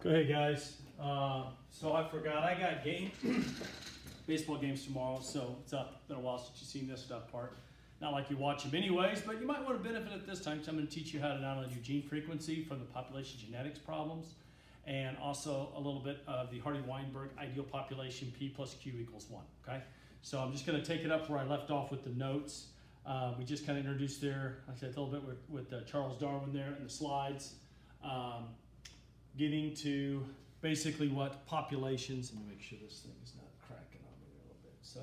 Go ahead, guys. So I forgot, I got baseball games tomorrow, so it's been a while since you've seen this stuff part. Not like you watch them anyways, but you might want to benefit at this time, because I'm going to teach you how to not only do gene frequency for the population genetics problems, and also a little bit of the Hardy-Weinberg ideal population P plus Q equals 1, okay? So I'm just going to take it up where I left off with the notes. We just kind of introduced there, like I said, a little bit with Charles Darwin there in the slides. Getting to basically what populations, let me make sure this thing is not cracking on me a little bit. So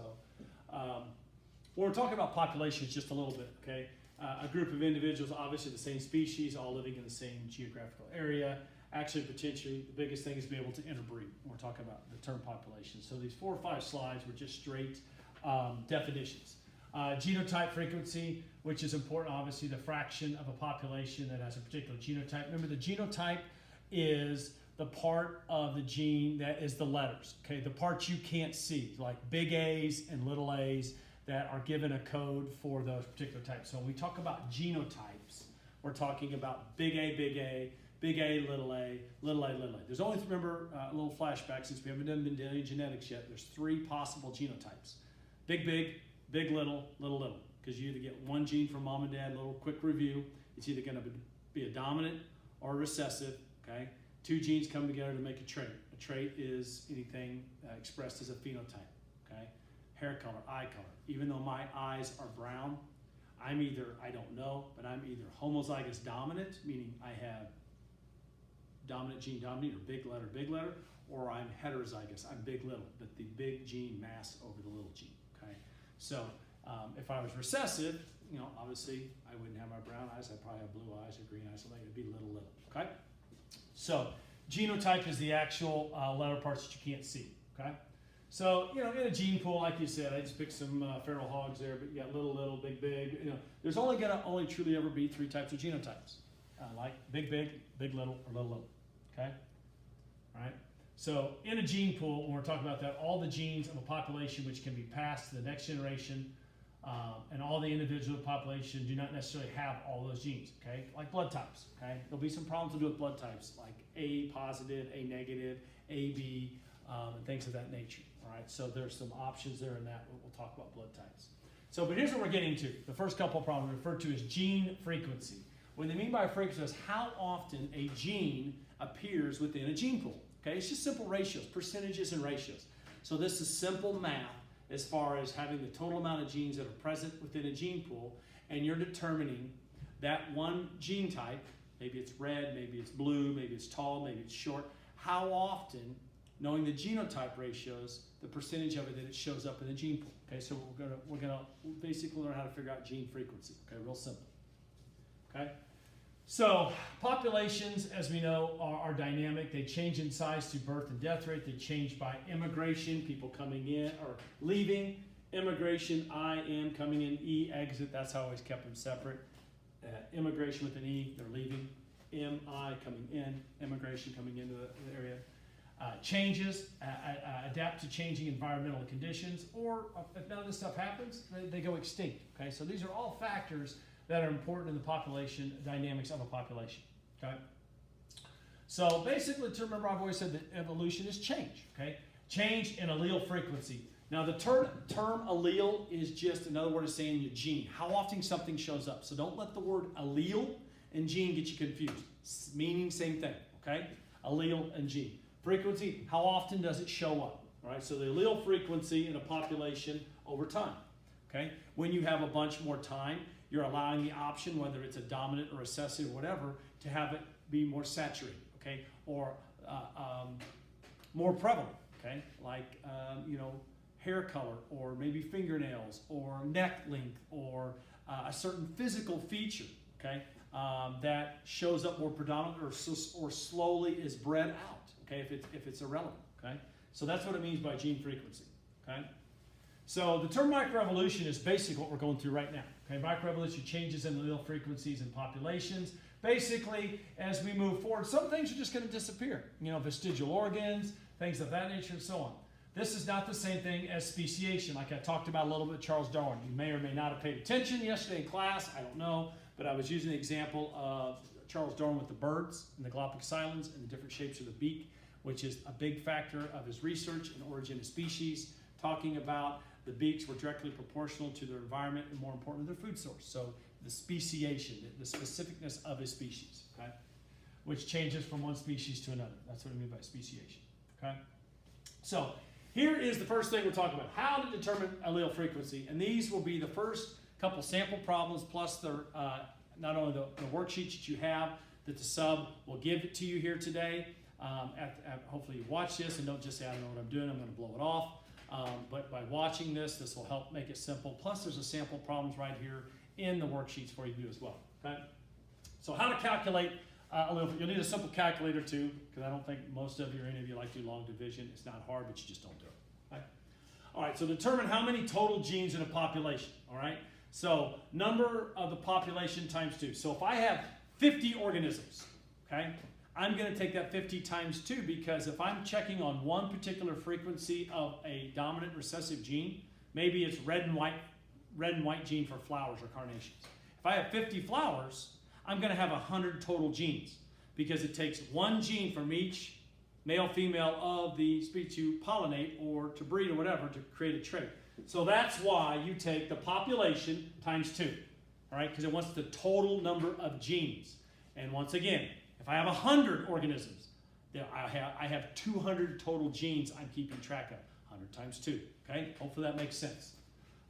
when we're talking about populations just a little bit, okay? A group of individuals, obviously the same species, all living in the same geographical area. Actually, potentially, the biggest thing is to be able to interbreed. We're talking about the term population. So these 4 or 5 slides were just straight definitions. Genotype frequency, which is important, obviously, the fraction of a population that has a particular genotype. Remember, the genotype is the part of the gene that is the letters, okay? The parts you can't see, like big A's and little a's that are given a code for those particular types. So when we talk about genotypes, we're talking about big A, big A, big A, little a, little a, little a. There's only, remember, a little flashback, since we haven't done Mendelian genetics yet, there's 3 possible genotypes. Big, big, big, little, little, little. Because you either get one gene from mom and dad, a little quick review. It's either going to be a dominant or a recessive, okay? 2 genes come together to make a trait. A trait is anything expressed as a phenotype, okay? Hair color, eye color. Even though my eyes are brown, I'm either, I don't know, but I'm either homozygous dominant, meaning I have dominant gene dominant, or big letter, or I'm heterozygous, I'm big little, but the big gene mass over the little gene, okay? So if I was recessive, you know, obviously I wouldn't have my brown eyes, I'd probably have blue eyes or green eyes, so it'd be little, okay? So genotype is the actual letter parts that you can't see, okay? So, you know, in a gene pool, like you said, I just picked some feral hogs there, but you got little, big, you know, there's only truly ever be 3 types of genotypes, like big, little, or little, okay? All right? So in a gene pool, when we're talking about that, all the genes of a population which can be passed to the next generation, and all the individual population do not necessarily have all those genes, okay? Like blood types, okay? There'll be some problems to do with blood types, like A positive, A negative, AB, and things of that nature, all right? So there's some options there in that. We'll talk about blood types. So, but here's what we're getting to. The first couple of problems referred to as gene frequency. What they mean by frequency is how often a gene appears within a gene pool, okay? It's just simple ratios, percentages and ratios. So this is simple math as far as having the total amount of genes that are present within a gene pool, and you're determining that one gene type, maybe it's red, maybe it's blue, maybe it's tall, maybe it's short, how often, knowing the genotype ratios, the percentage of it that it shows up in the gene pool. Okay, so we're gonna basically learn how to figure out gene frequency. Okay, real simple. Okay, so populations, as we know, are dynamic. They change in size through birth and death rate. They change by immigration, people coming in or leaving. Immigration, I-M, coming in, E, exit. That's how I always kept them separate. Immigration with an E, they're leaving. M-I, coming in. Immigration, coming into the area. Changes, adapt to changing environmental conditions, or if none of this stuff happens, they go extinct. Okay, so these are all factors that are important in the population dynamics of a population. Okay, so basically, to remember, I've always said that evolution is change. Okay, change in allele frequency. Now, the term allele is just another word of saying your gene. How often something shows up. So don't let the word allele and gene get you confused. Meaning same thing. Okay, allele and gene. Frequency, how often does it show up? All right, so the allele frequency in a population over time. Okay, when you have a bunch more time, you're allowing the option, whether it's a dominant or recessive or whatever, to have it be more saturated, okay, or more prevalent, okay, like you know, hair color, or maybe fingernails, or neck length, or a certain physical feature, okay, that shows up more predominant or slowly is bred out. Okay, if it's irrelevant, okay? So that's what it means by gene frequency, okay? So the term microevolution is basically what we're going through right now, okay? Microevolution changes in allele frequencies in populations. Basically, as we move forward, some things are just going to disappear. You know, vestigial organs, things of that nature, and so on. This is not the same thing as speciation, like I talked about a little bit with Charles Darwin. You may or may not have paid attention yesterday in class, I don't know, but I was using the example of Charles Darwin with the birds and the Galapagos Islands and the different shapes of the beak, which is a big factor of his research in origin of species, talking about the beaks were directly proportional to their environment and more important, their food source. So the speciation, the specificness of a species, okay? Which changes from one species to another. That's what I mean by speciation, okay? So here is the first thing we're talking about, how to determine allele frequency. And these will be the first couple sample problems plus the, not only the worksheets that you have that the sub will give it to you here today. Hopefully you watch this and don't just say, I don't know what I'm doing, I'm going to blow it off. But by watching this will help make it simple. Plus there's a sample problems right here in the worksheets for you to do as well. Okay? So how to calculate allele, you'll need a simple calculator too, because I don't think most of you or any of you like to do long division. It's not hard, but you just don't do it. Okay? All right, so determine how many total genes in a population. All right, so number of the population times 2. So if I have 50 organisms, okay, I'm going to take that 50 times 2 because if I'm checking on one particular frequency of a dominant recessive gene, maybe it's red and white gene for flowers or carnations. If I have 50 flowers, I'm going to have 100 total genes because it takes one gene from each male, female of the species to pollinate or to breed or whatever to create a trait. So that's why you take the population times 2, all right, because it wants the total number of genes. And once again, if I have 100 organisms, I have 200 total genes I'm keeping track of. 100 times 2, okay? Hopefully that makes sense.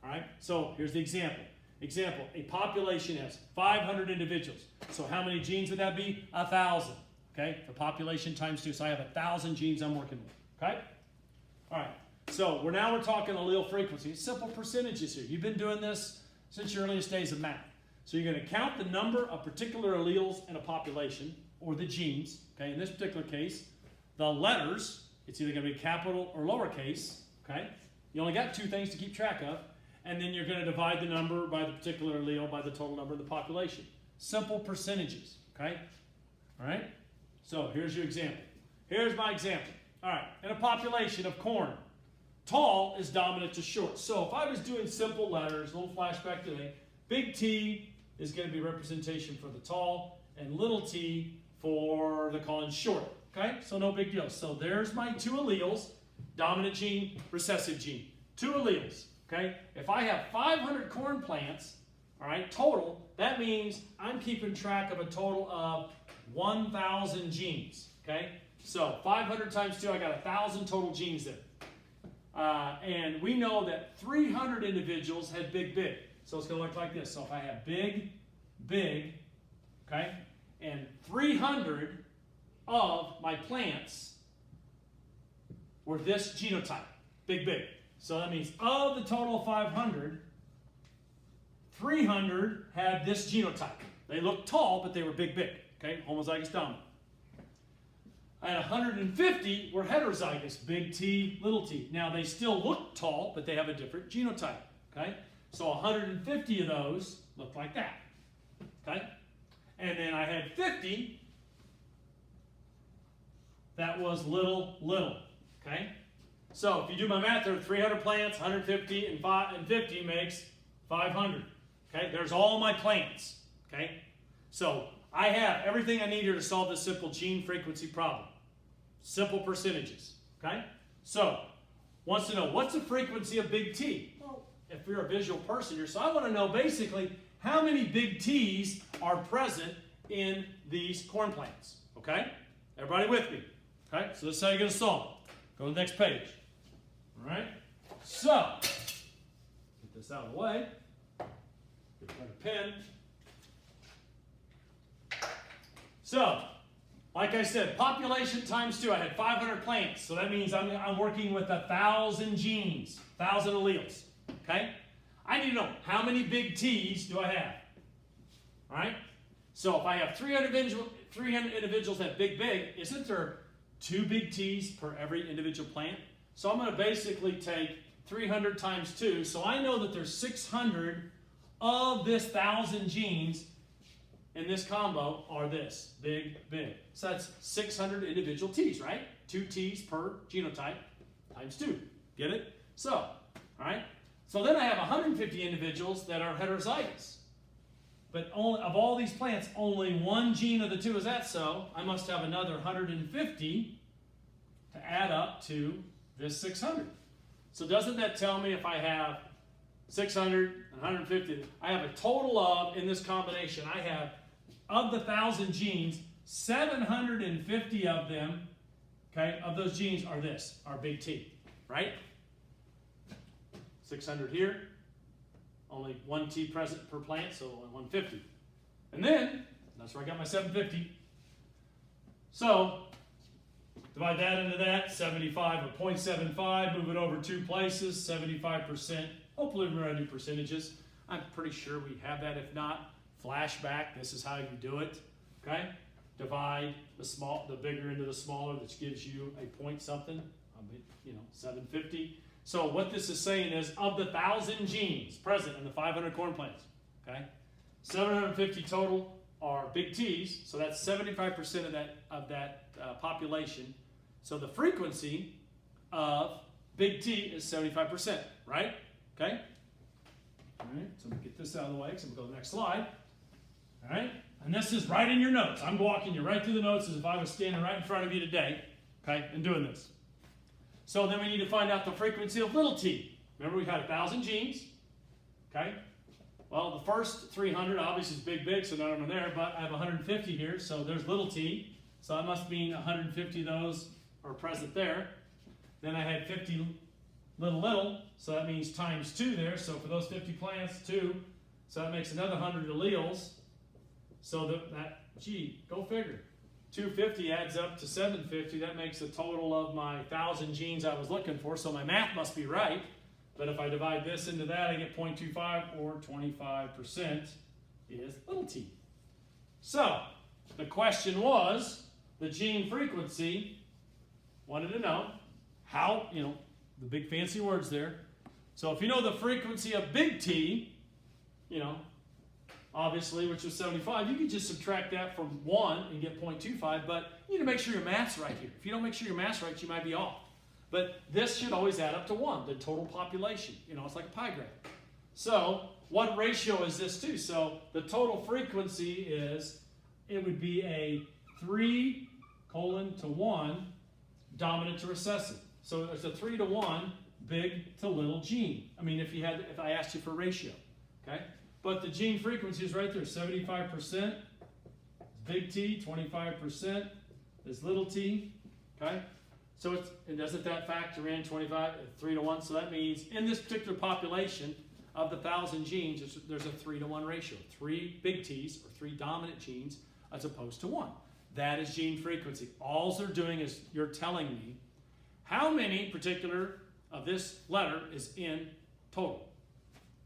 All right, so here's the example. Example, a population has 500 individuals. So how many genes would that be? 1,000, okay? The population times 2, so I have 1,000 genes I'm working with, okay? All right, so we're talking allele frequency. Simple percentages here. You've been doing this since your earliest days of math. So you're going to count the number of particular alleles in a population, or the genes, okay? In this particular case, the letters, it's either going to be capital or lowercase, okay? You only got 2 things to keep track of. And then you're going to divide the number by the particular allele by the total number of the population. Simple percentages, okay? All right? So here's your example. Here's my example. All right, in a population of corn, tall is dominant to short. So if I was doing simple letters, a little flashback today, big T is going to be representation for the tall, and little t for the colon short, okay? So no big deal. So there's my 2 alleles, dominant gene, recessive gene. 2 alleles. Okay, if I have 500 corn plants, all right, total, that means I'm keeping track of a total of 1,000 genes. Okay, so 500 times 2, I got 1,000 total genes there. And we know that 300 individuals had big, big. So it's going to look like this. So if I have big, big, okay, and 300 of my plants were this genotype, big, big. So that means of the total of 500, 300 had this genotype. They looked tall, but they were big, big. Okay, homozygous dominant. And 150 were heterozygous, big T, little t. Now they still look tall, but they have a different genotype. Okay, so 150 of those look like that. Okay, and then I had 50 that was little, little. Okay. So if you do my math, there are 300 plants, 150, and 50 makes 500. Okay, there's all my plants. Okay, so I have everything I need here to solve this simple gene frequency problem. Simple percentages. Okay, so wants to know what's the frequency of big T? Well, if you're a visual person here, so I want to know basically how many big T's are present in these corn plants. Okay, everybody with me? Okay, so this is how you're going to solve it. Go to the next page. All right, so get this out of the way. Get a pen. So, like I said, population times 2. I had 500 plants, so that means I'm working with 1,000 genes, 1,000 alleles. Okay, I need to know how many big T's do I have. All right, so if I have 300 individuals that big, isn't there 2 big T's per every individual plant? So I'm going to basically take 300 times 2. So I know that there's 600 of this 1,000 genes in this combo are this, big. So that's 600 individual T's, right? 2 T's per genotype times 2. Get it? So, all right. So then I have 150 individuals that are heterozygous. But only, of all these plants, only one gene of the two is that, so I must have another 150 to add up to this 600. So doesn't that tell me if I have 600 and 150, I have a total of, in this combination, I have, of the 1,000 genes, 750 of them, okay, of those genes are this, are big T, right? 600 here, only one T present per plant, so only 150. And then, that's where I got my 750. So, divide that into that, 75 or 0.75, move it over 2 places, 75%. Hopefully we're going to do percentages. I'm pretty sure we have that. If not, flashback, this is how you do it, okay? Divide the bigger into the smaller, which gives you a point something, 750. So what this is saying is, of the 1,000 genes present in the 500 corn plants, okay, 750 total are big T's, so that's 75% of that population. So the frequency of big T is 75%, right? Okay? All right, so I'm going to get this out of the way because I'm going to go to the next slide. All right? And this is right in your notes. I'm walking you right through the notes as if I was standing right in front of you today, okay, and doing this. So then we need to find out the frequency of little t. Remember, we had 1,000 genes, okay? Well, the first 300 obviously is big, so none of them are there, but I have 150 here, so there's little t. So that must mean 150 of those are present there. Then I had 50 little, so that means times 2 there. So for those 50 plants, 2. So that makes another 100 alleles. So gee, go figure. 250 adds up to 750. That makes a total of my 1,000 genes I was looking for. So my math must be right. But if I divide this into that, I get 0.25, or 25% is little t. So the question was, the gene frequency, wanted to know how, the big fancy words there. So if you know the frequency of big T, obviously, which was 75, you can just subtract that from 1 and get 0.25, but you need to make sure your math's right here. If you don't make sure your math's right, you might be off. But this should always add up to 1, the total population. It's like a pie graph. So what ratio is this to? So the total frequency is, it would be a 3:1 dominant to recessive. So it's a 3:1 big to little gene. If I asked you for ratio, okay? But the gene frequency is right there, 75% is big T, 25% is little t, okay? So doesn't that factor in 25, 3:1? So that means in this particular population of the 1,000 genes, there's a 3:1 ratio. 3 big T's, or 3 dominant genes, as opposed to 1. That is gene frequency. All they're doing is you're telling me how many particular of this letter is in total.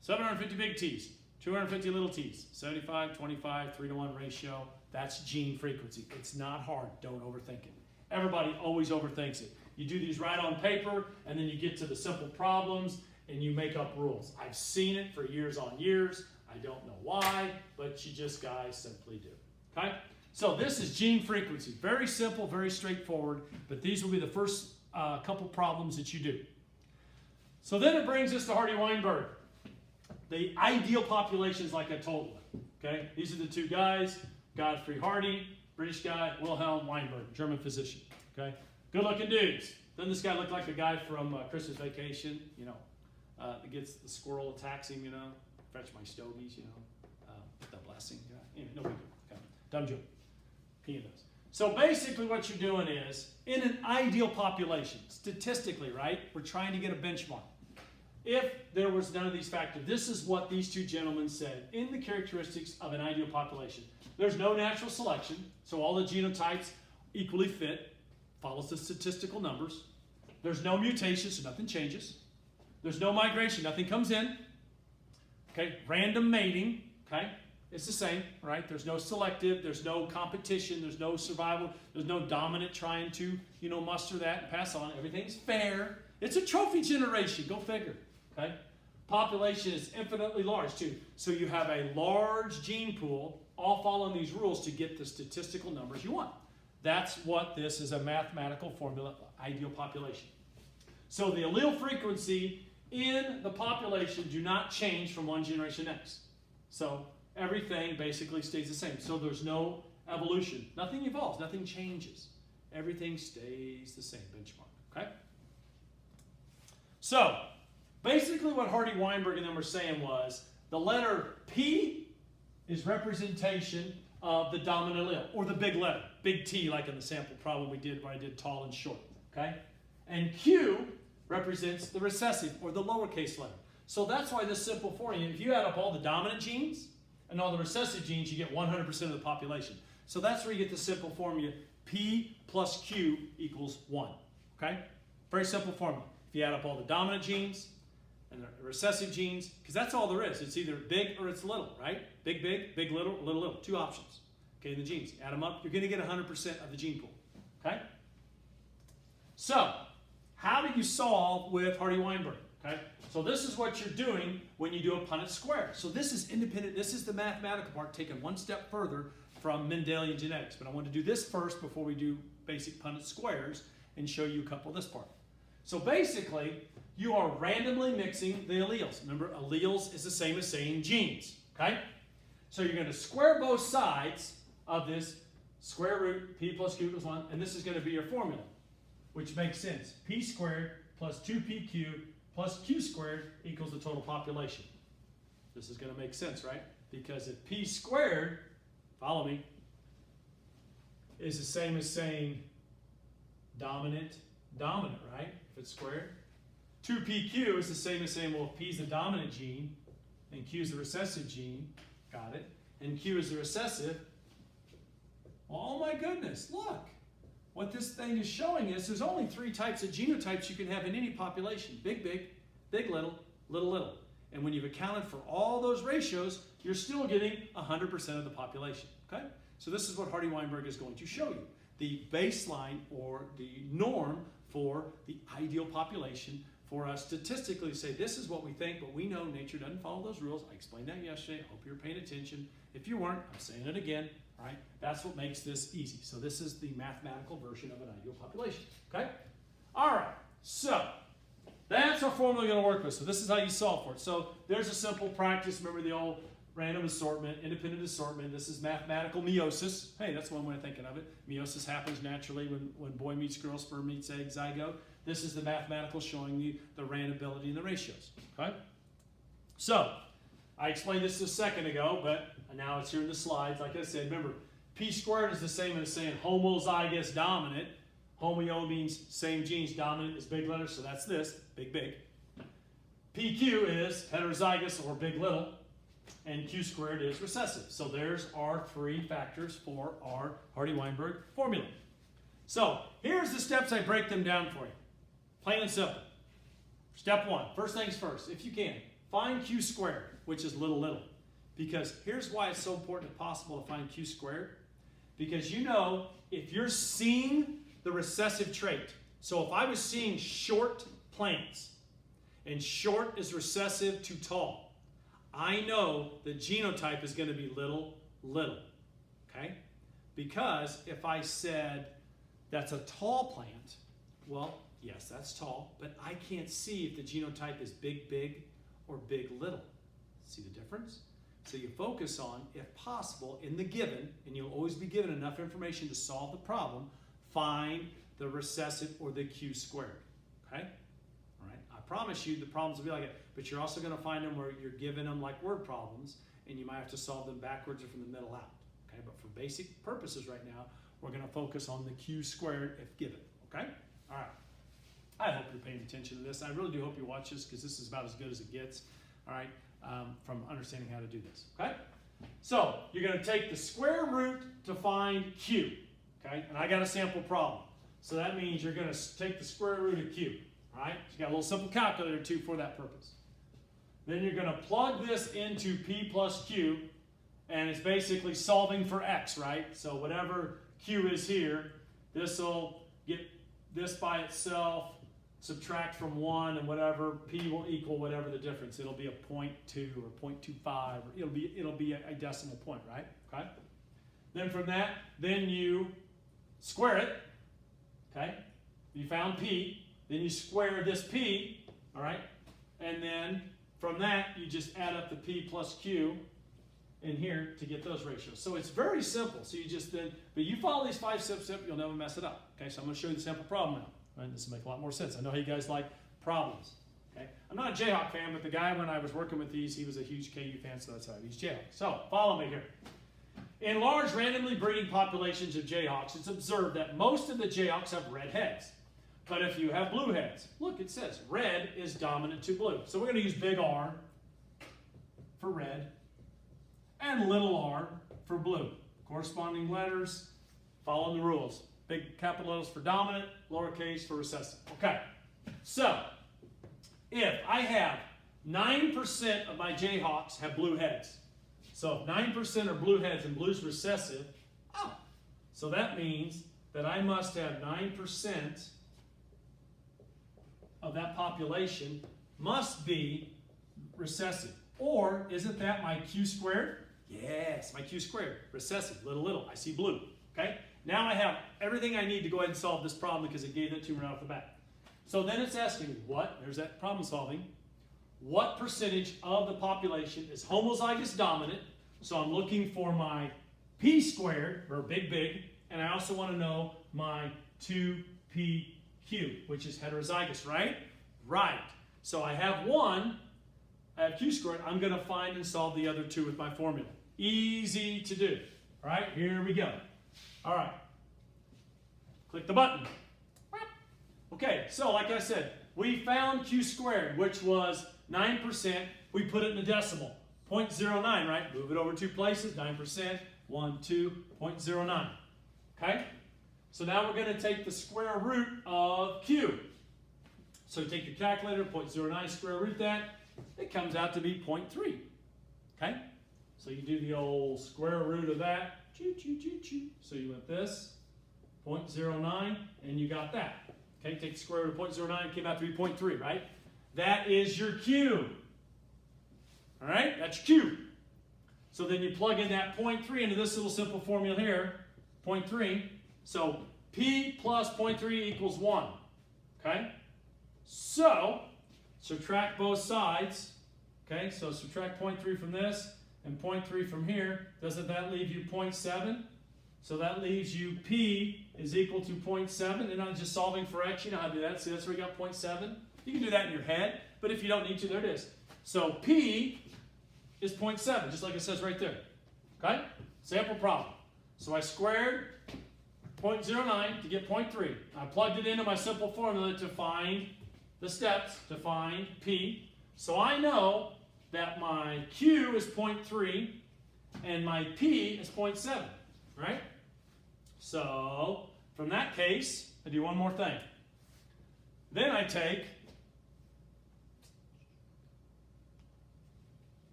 750 big T's, 250 little t's, 75, 25, 3:1 ratio. That's gene frequency. It's not hard. Don't overthink it. Everybody always overthinks it. You do these right on paper, and then you get to the simple problems, and you make up rules. I've seen it for years on years. I don't know why, but you just guys simply do. Okay? So this is gene frequency. Very simple, very straightforward, but these will be the first couple problems that you do. So then it brings us to Hardy-Weinberg. The ideal populations, like I told you. Okay? These are the two guys, Godfrey Hardy, British guy, Wilhelm Weinberg, German physician. Okay? Good looking dudes. Doesn't this guy look like the guy from Christmas Vacation? That gets the squirrel attacks him, fetch my stogies, the blessing. Anyway, no big deal. Okay. Dumb joke. He does. So basically what you're doing is, in an ideal population, statistically, right, we're trying to get a benchmark. If there was none of these factors, this is what these two gentlemen said in the characteristics of an ideal population. There's no natural selection, so all the genotypes equally fit, follows the statistical numbers. There's no mutation, so nothing changes. There's no migration, nothing comes in. Okay, random mating, okay, it's the same, right? There's no selective, there's no competition, there's no survival, there's no dominant trying to, muster that and pass on. Everything's fair. It's a trophy generation, go figure, okay? Population is infinitely large too. So you have a large gene pool, all following these rules to get the statistical numbers you want. That's what this is, a mathematical formula, ideal population. So the allele frequency in the population do not change from one generation to the next. So everything basically stays the same. So there's no evolution. Nothing evolves, nothing changes. Everything stays the same benchmark, okay? So, basically what Hardy-Weinberg and them were saying was the letter P is representation of the dominant allele, or the big letter, big T, like in the sample problem we did where I did tall and short, okay? And Q represents the recessive, or the lowercase letter. So that's why this simple formula, if you add up all the dominant genes and all the recessive genes, you get 100% of the population. So that's where you get the simple formula, P plus Q equals 1, okay? Very simple formula. If you add up all the dominant genes and the recessive genes, because that's all there is. It's either big or it's little, right? Big, big, little, little, little. Two options, okay, in the genes. Add them up, you're going to get 100% of the gene pool, okay? So, how do you solve with Hardy-Weinberg, okay? So this is what you're doing when you do a Punnett square. So this is independent. This is the mathematical part taken one step further from Mendelian genetics. But I want to do this first before we do basic Punnett squares and show you a couple of this part. So basically, you are randomly mixing the alleles. Remember, alleles is the same as saying genes, okay? So you're going to square both sides of this square root P plus Q equals 1, and this is going to be your formula, which makes sense. P squared plus 2PQ plus Q squared equals the total population. This is going to make sense, right? Because if P squared, follow me, is the same as saying dominant, right? If it's squared. 2PQ is the same as saying, well, if P is the dominant gene and Q is the recessive gene, got it, and Q is the recessive, oh my goodness, look. What this thing is showing is there's only 3 types of genotypes you can have in any population. Big, little, little, little. And when you've accounted for all those ratios, you're still getting 100% of the population, okay? So this is what Hardy-Weinberg is going to show you. The baseline or the norm for the ideal population for us statistically say this is what we think, but we know nature doesn't follow those rules. I explained that yesterday. Hope you're paying attention. If you weren't, I'm saying it again. All right, that's what makes this easy. So this is the mathematical version of an ideal population, okay? All right, so that's our formula we're going to work with. So this is how you solve for it. So there's a simple practice. Remember the old random assortment, independent assortment. This is mathematical meiosis. Hey, that's one way of thinking of it. Meiosis happens naturally when boy meets girl, sperm meets egg, zygote. This is the mathematical showing you the randability and the ratios, okay? So I explained this a second ago, but now it's here in the slides. Like I said, remember, P squared is the same as saying homozygous dominant. Homeo means same genes. Dominant is big letter, so that's this, big. PQ is heterozygous or big little, and Q squared is recessive. So there's our 3 factors for our Hardy-Weinberg formula. So here's the steps. I break them down for you. Plain and simple. Step 1, first things first, if you can, find Q squared, which is little. Because here's why it's so important if possible to find Q squared. Because you know, if you're seeing the recessive trait, so if I was seeing short plants, and short is recessive to tall, I know the genotype is going to be little, okay? Because if I said that's a tall plant, well, yes, that's tall, but I can't see if the genotype is big, or big, little. See the difference? So you focus on, if possible, in the given, and you'll always be given enough information to solve the problem, find the recessive or the Q squared, okay? All right, I promise you the problems will be like it, but you're also going to find them where you're given them like word problems, and you might have to solve them backwards or from the middle out, okay? But for basic purposes right now, we're going to focus on the Q squared if given, okay? All right. I hope you're paying attention to this. I really do hope you watch this because this is about as good as it gets, all right, from understanding how to do this, okay? So you're going to take the square root to find Q, okay? And I got a sample problem. So that means you're going to take the square root of Q, all right? So you got a little simple calculator too for that purpose. Then you're going to plug this into P plus Q, and it's basically solving for X, right? So whatever Q is here, this will get this by itself, subtract from 1, and whatever P will equal whatever the difference. It'll be a 0.2 or 0.25, or it'll be a decimal point, right? Okay. Then from that, then you square it. Okay. You found P. Then you square this P. All right. And then from that, you just add up the P plus Q. in here to get those ratios. So it's very simple. So you just then, but you follow these 5 steps, you'll never mess it up. Okay, so I'm going to show you the simple problem now. Right? This will make a lot more sense. I know how you guys like problems. Okay, I'm not a Jayhawk fan, but the guy when I was working with these, he was a huge KU fan, so that's how he's Jayhawk. So follow me here. In large randomly breeding populations of Jayhawks, it's observed that most of the Jayhawks have red heads. But if you have blue heads, look, it says red is dominant to blue. So we're going to use big R for red and little r for blue. Corresponding letters, following the rules. Big capital L's for dominant, lowercase for recessive. Okay, so if I have 9% of my Jayhawks have blue heads, so if 9% are blue heads and blue's recessive, so that means that I must have 9% of that population must be recessive. Or isn't that my Q squared? Yes, my Q squared, recessive, little, I see blue, okay? Now I have everything I need to go ahead and solve this problem because it gave that to me right off the bat. So then it's asking there's that problem solving, what percentage of the population is homozygous dominant? So I'm looking for my P squared, or big, and I also want to know my 2PQ, which is heterozygous, right? Right. So I have one, I have Q squared, I'm going to find and solve the other two with my formula. Easy to do. All right, here we go. All right. Click the button. Okay, so like I said, we found Q squared, which was 9%. We put it in a decimal. 0.09, right? Move it over 2 places, 9%, 1, 2, 0.09. Okay? So now we're going to take the square root of Q. So take your calculator, 0.09, square root that. It comes out to be 0.3. Okay? So you do the old square root of that. So you went this, 0.09, and you got that. Okay, take the square root of 0.09, it came out to be 0.3, right? That is your Q. All right, that's Q. So then you plug in that 0.3 into this little simple formula here, 0.3. So P plus 0.3 equals 1. Okay? So subtract both sides. Okay, so subtract 0.3 from this and 0.3 from here. Doesn't that leave you 0.7? So that leaves you P is equal to 0.7. And I'm just solving for X. You know how to do that. See, that's where you got 0.7. You can do that in your head, but if you don't need to, there it is. So P is 0.7, just like it says right there. Okay? Sample problem. So I squared 0.09 to get 0.3. I plugged it into my simple formula to find the steps to find P. So I know that my Q is 0.3 and my P is 0.7, right? So from that case, I do one more thing. Then I take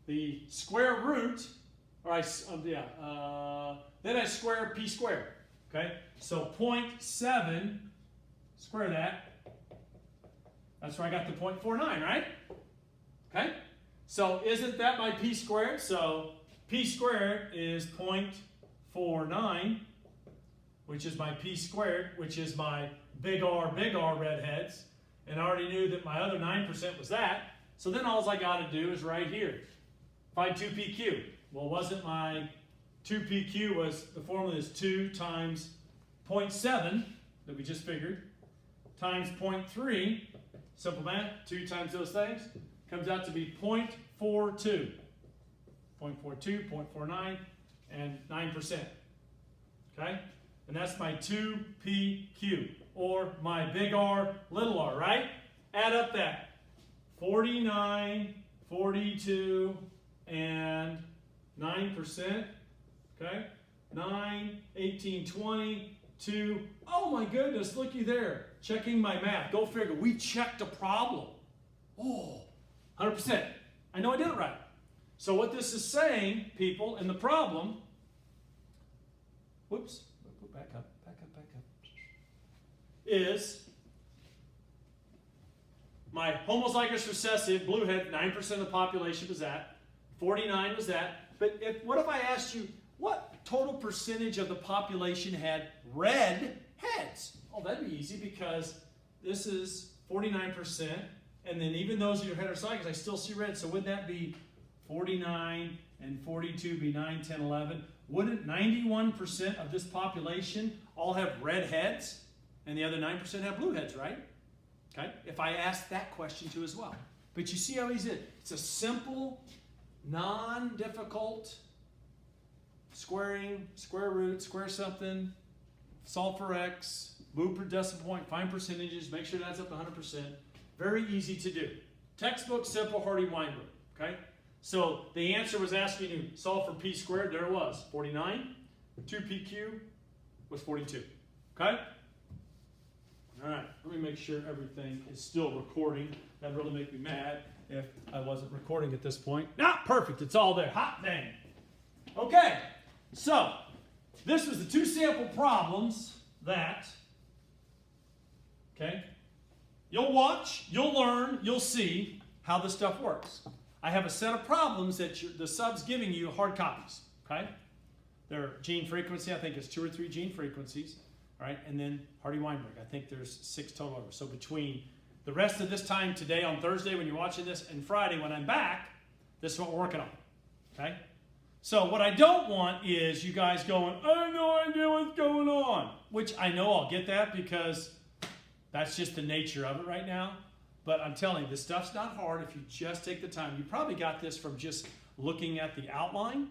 the square root, or then I square P squared, okay? So 0.7, square that. That's where I got the 0.49, right? Okay? So isn't that my P squared? So P squared is 0.49, which is my P squared, which is my big R redheads. And I already knew that my other 9% was that. So then all I got to do is right here. Find 2PQ. Well, wasn't my 2PQ was, the formula is 2 times 0.7 that we just figured, times 0.3, simple math, 2 times those things, comes out to be 0.42. 0.42, 0.49, and 9%. Okay? And that's my 2PQ, or my big R, little r, right? Add up that. 49, 42, and 9%. Okay? 9, 18, 20, 2. Oh my goodness, looky there. Checking my math. Go figure. We checked a problem. Oh, 100%. I know I did it right. So what this is saying, people, in the problem, whoops, back up, is my homozygous recessive blue head, 9% of the population was that, 49 was that, but what if I asked you, what total percentage of the population had red heads? Oh, that'd be easy because this is 49%, and then even those that are heterozygous, I still see red, so wouldn't that be 49 and 42 be 9, 10, 11. Wouldn't 91% of this population all have red heads and the other 9% have blue heads, right? Okay, if I ask that question too as well. But you see how easy it is? It's a simple, non-difficult squaring, square root, square something, solve for x, move per decimal point, find percentages, make sure it adds up to 100%. Very easy to do. Textbook, simple, Hardy-Weinberg, okay? So the answer was asking you, solve for p squared, there it was, 49. 2pq was 42, okay? All right, let me make sure everything is still recording. That'd really make me mad if I wasn't recording at this point. Not perfect, it's all there, hot dang. Okay, so this was the 2 sample problems that, okay, you'll watch, you'll learn, you'll see how this stuff works. I have a set of problems that the sub's giving you hard copies, okay? They're gene frequency, I think it's 2 or 3 gene frequencies, all right? And then Hardy-Weinberg, I think there's 6 total. So between the rest of this time today on Thursday when you're watching this and Friday when I'm back, this is what we're working on, okay? So what I don't want is you guys going, I have no idea what's going on, which I know I'll get that because that's just the nature of it right now. But I'm telling you, this stuff's not hard if you just take the time. You probably got this from just looking at the outline.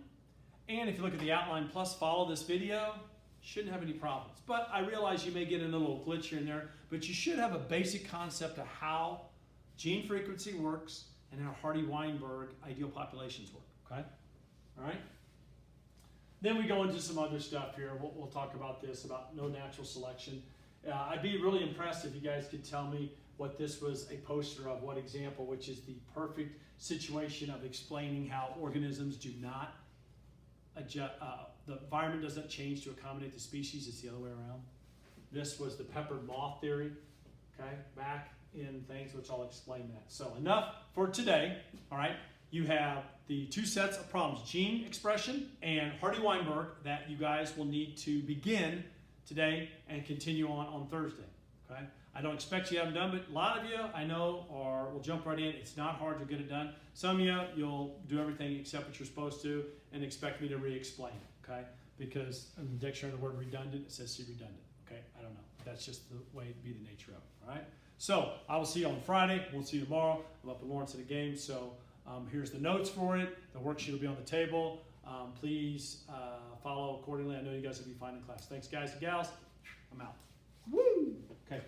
And if you look at the outline plus follow this video, shouldn't have any problems. But I realize you may get in a little glitch here and there, but you should have a basic concept of how gene frequency works and how Hardy-Weinberg ideal populations work, okay? All right? Then we go into some other stuff here. We'll talk about this, about no natural selection. I'd be really impressed if you guys could tell me what this was a poster of, what example, which is the perfect situation of explaining how organisms do not adjust, the environment doesn't change to accommodate the species, it's the other way around. This was the peppered moth theory, okay, back in things, which I'll explain that. So enough for today, all right? You have the 2 sets of problems, gene expression and Hardy-Weinberg, that you guys will need to begin today and continue on Thursday, okay? I don't expect you to have them done, but a lot of you I know will jump right in. It's not hard to get it done. Some of you, you'll do everything except what you're supposed to and expect me to re-explain it, okay? Because in the dictionary, the word redundant, it says see redundant, okay? I don't know. That's just the way it be the nature of it, all right? So I will see you on Friday. We'll see you tomorrow. I'm up in Lawrence at a game, so here's the notes for it. The worksheet will be on the table. Please follow accordingly. I know you guys will be fine in class. Thanks, guys and gals. I'm out. Woo! Okay.